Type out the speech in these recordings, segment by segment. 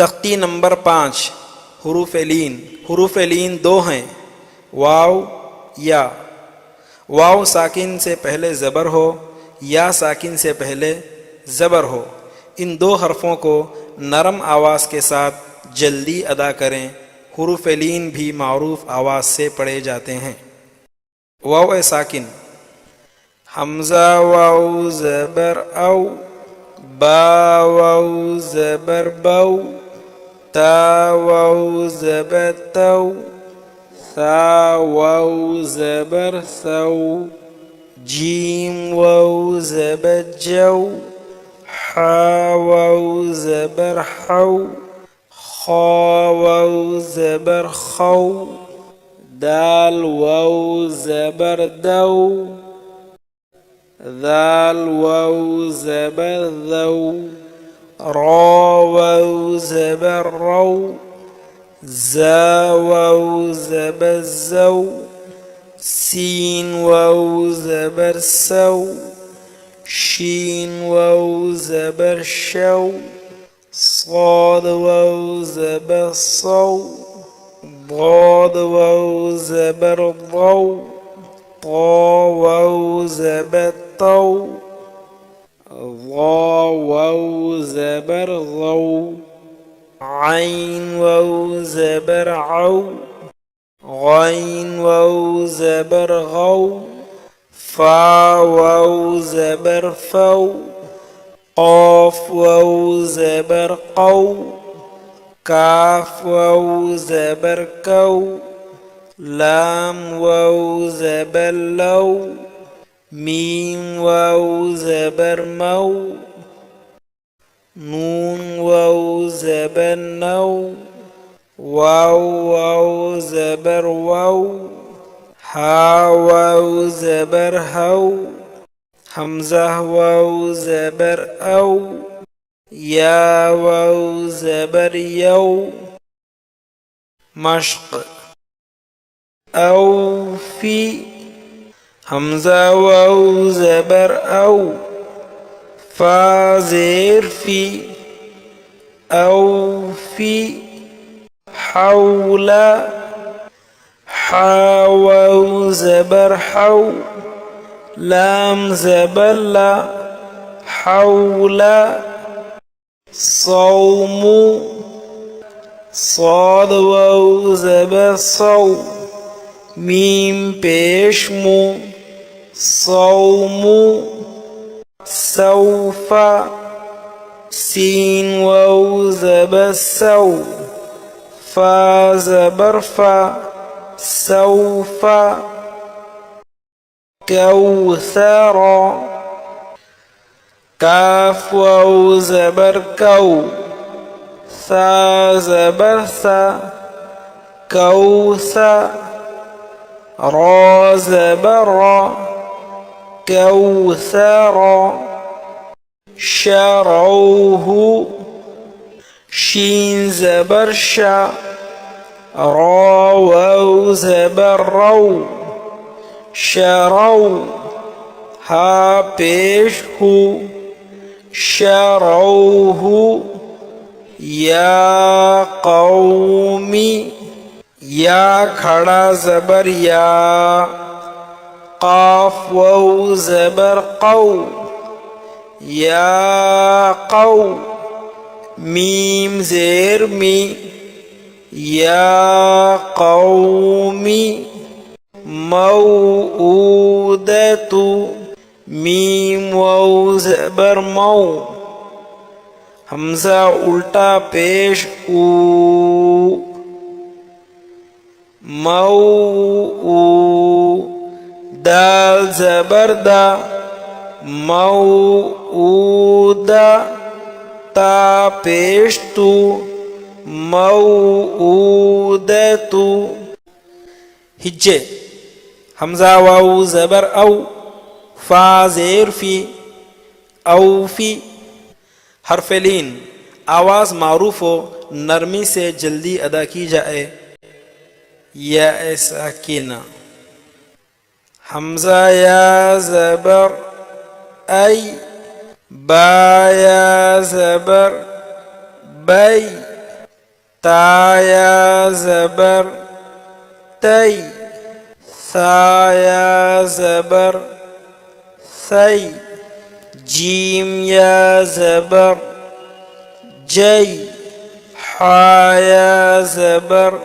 तख्ती नंबर 5 हुरूफ लीन। हुरूफ लीन दो हैं, वाव या। वाव साकिन से पहले ज़बर हो, या साकिन से पहले ज़बर हो। इन दो हरफों को नरम आवाज़ के साथ जल्दी अदा करें। हुरूफ लीन भी मारूफ आवाज़ से पढ़े जाते हैं। वाव साकिन, हमज़ा वाव ज़बर औ, बा वाव ज़बर बौ, ता वाव ज़बर तौ, सा वाव ज़बर सौ, जीम वाव ज़बर जौ, हा वाव ज़बर हौ, खा वाव ज़बर खौ, दाल वाव ज़बर दौ, दाल वाव ज़बर दौ, रा वाव ज़बर रौ, ज़ा वाव ज़बर ज़ौ, सीन वाव ज़बर सौ, शीन वाव ज़बर शौ, صاد वाव ज़बर सौ, ضاد वाव ज़बर ضौ, طا वाव ज़बर तौ, ظा वाव ज़बर ज़ौ, आइन वाव ज़बर औ, गैन वाव ज़बर गौ, फा वाव ज़बर फौ, क़ाफ वाव ज़बर कौ, काफ वाव ज़बर कौ, लाम वाव ज़बर लौ, मीम वाव ज़बर मौ, नून वाव ज़बर नौ, वाव वाव ज़बर वौ, हा वाव ज़बर हौ, हमज़ा वाव ज़बर औ, या वाव ज़बर यौ, मश्क औफी, हमज़ा वाव ज़बर औ, फा ज़ेर फी, औफी, हौला, हा वाव ज़बर हौ, लाम ज़बर ला, हौला, सौमु, صاد वाव ज़बर सौ, मीम पेश मु, सौमु, सौफा, सीन वाव ज़बर सौ, फा ज़बर फा, सौफा, कौसरा, काफ वाव ज़बर कौ, सा ज़बर सा, कौसा, रा ज़बर रा, कौसरा, शरौहु, शीन ज़बर शा, रा वाव ज़बर रौ, शरौ, हा पेश हु, शरौहु, या कौमी, या खड़ा ज़बर या, क़ाफ वाव ज़बर कौ, या कौ, मीम ज़ेर मी, या कौमी, मौऊदतु, मीम वाव ज़बर मौ, हमज़ा उल्टा पेश ऊ, मौ ऊ, दाल ज़बर दा, मौऊदा, ता पेश तू, मौऊदतु। हिज्जे, हमज़ा वाव ज़बर औ, फा ज़ेर फी, औफी। हरफलीन आवाज़ मारूफ हो, नरमी से जल्दी अदा की जाए। या साकिना, हमज़ा या ज़बर ऐ, बा या ज़बर बै, ताया ज़बर तई, साया ज़बर सई, जीम या ज़बर जई, हाया ज़बर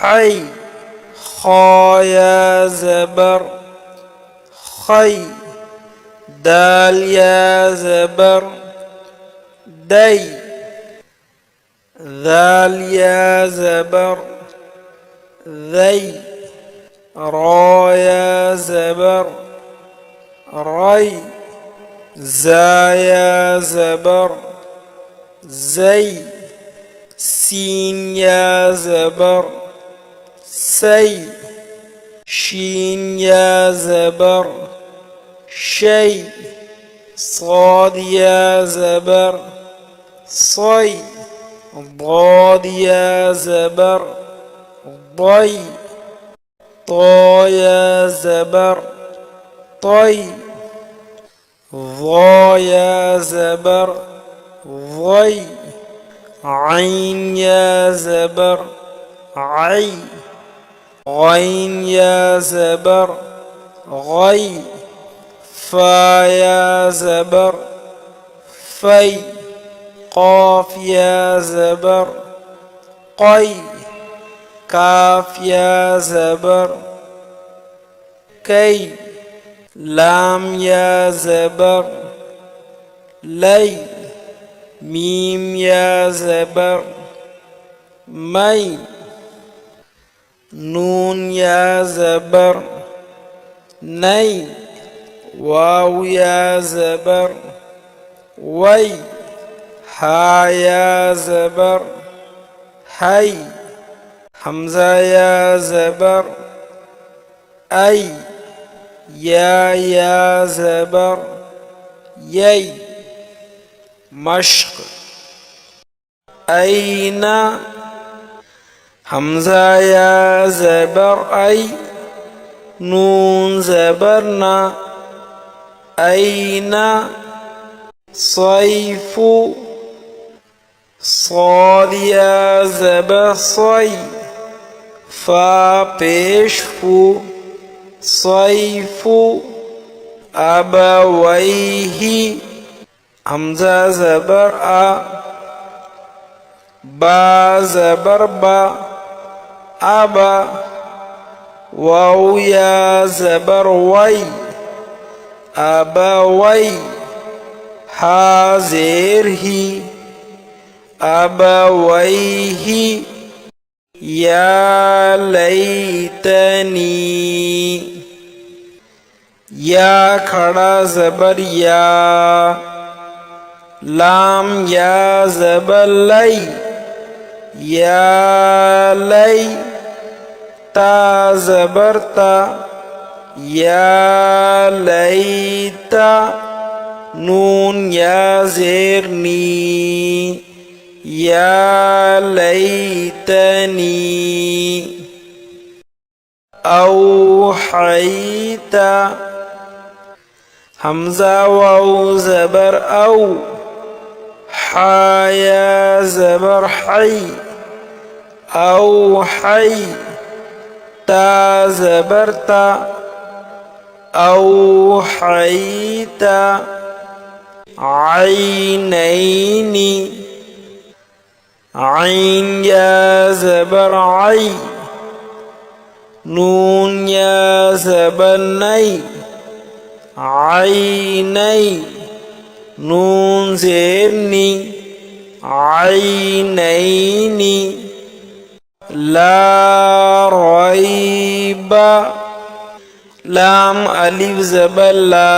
हई, खाया ज़बर खई, दाल या ज़बर दई, दाल या ज़बर ذي، را يا زبر ري، زا يا زبر زي، سين يا زبر سي، شين يا زبر شي، صاد يا زبر صي، ضاد يا زبر ضي، طا يا زبر طي، ضا يا زبر ضي، عين يا زبر عي، غين يا زبر غي، فا يا زبر في، قاف يا زبر قي، काफ या ज़बर कई, लाम या ज़बर लई, मीम या ज़बर मई, नून या ज़बर नई, वाव या ज़बर वई, हा या ज़बर हई, हमज़ा या ज़बर आई, या ज़बर यई, मश्क ऐना, हमज़ा या ज़बर आई, नून ज़बर ना, ऐना, सैफु, صاد या ज़बर सई, फा पेश फू, सैफु, अबवैही, हमज़ा ज़बर आ, बा ज़बर बा अबा, वाव या ज़बर वई, अबवई, हा ज़ेर ही, अबवैही, या लैतनी, या खड़ा ज़बर या, लाम या ज़बर लई, या लई, ता ज़बर ता, या लैता, नून या ज़ेर नी, या लैतनी, औहैता, हमज़ा वाव ज़बर औ, हा या ज़बर हई, औहई, ता ज़बर ता, औहैता, ऐनैनी, आइन या ज़बर आई, नून या ज़बर नई, आइनई, नून ज़ेर नी, आइनैनी, ला रैबा, लाम अलिफ ज़बर ला,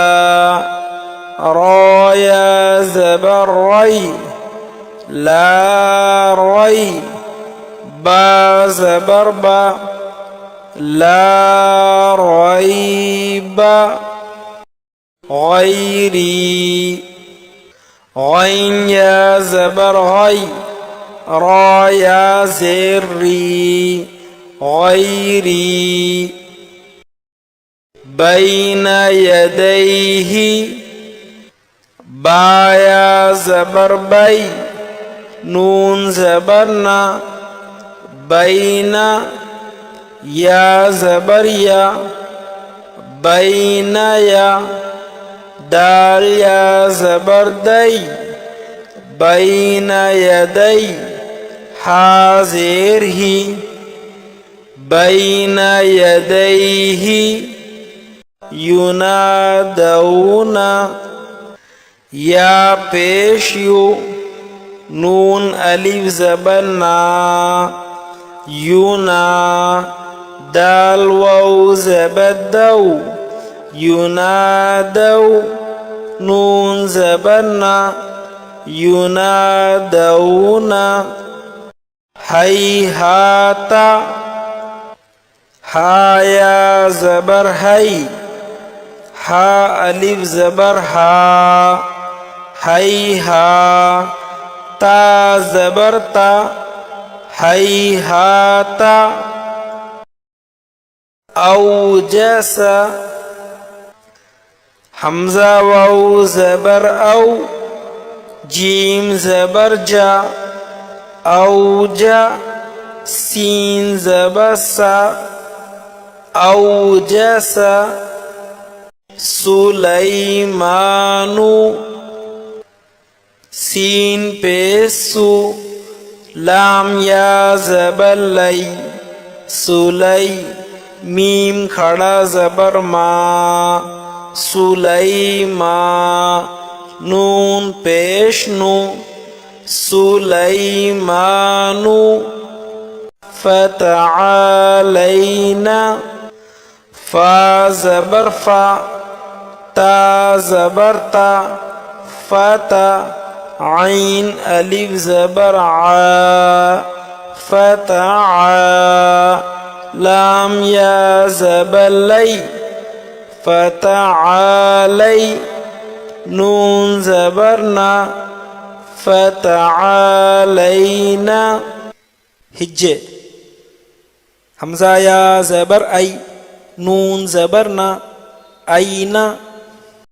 रा या ज़बर रई, ला रई, बा ज़बर बा, ला रैबा, गैरी, गैन या ज़बर गई, रा या ज़ेर री, गैरी, बैन यदैही, बा या ज़बर बै, नून ज़बर ना, बैना, या ज़बर या, बैनया, दाल या ज़बर दै, बैन यदै, हा ज़ेर ही, बैन यदैहि, युनादौना, या पेश यू, नून अलिफ ज़बर ना, युना, दाल वाव ज़बर दौ, युनादौ, नून ज़बर ना, युनादौना, हैहाता, हा या ज़बर है, हा अलिफ ज़बर हा, हैहा, ता ज़बर ता, हैहाता, औजसा, हमज़ा वाव ज़बर औ, जीम ज़बर जा, औजा, सीन ज़बर सा, औजसा, सुलैमानु, सीन पेसु, लाम या ज़बर लै, सुलै, मीम खड़ा ज़बर मा, सुलैमा, नून पेश नु, सुलैमानु, फ़तआलैना, फ़ा ज़बर फ़ा, ता ज़बर ता, फ़ता, आइन अलिफ ज़बर आ, फ़तआ, लाम या ज़बर लै, फ़तआलै, नून ज़बर ना, फ़तआलैना, हिज्जे, हमज़ा या ज़बर ऐ, नून ज़बर ना, ऐना,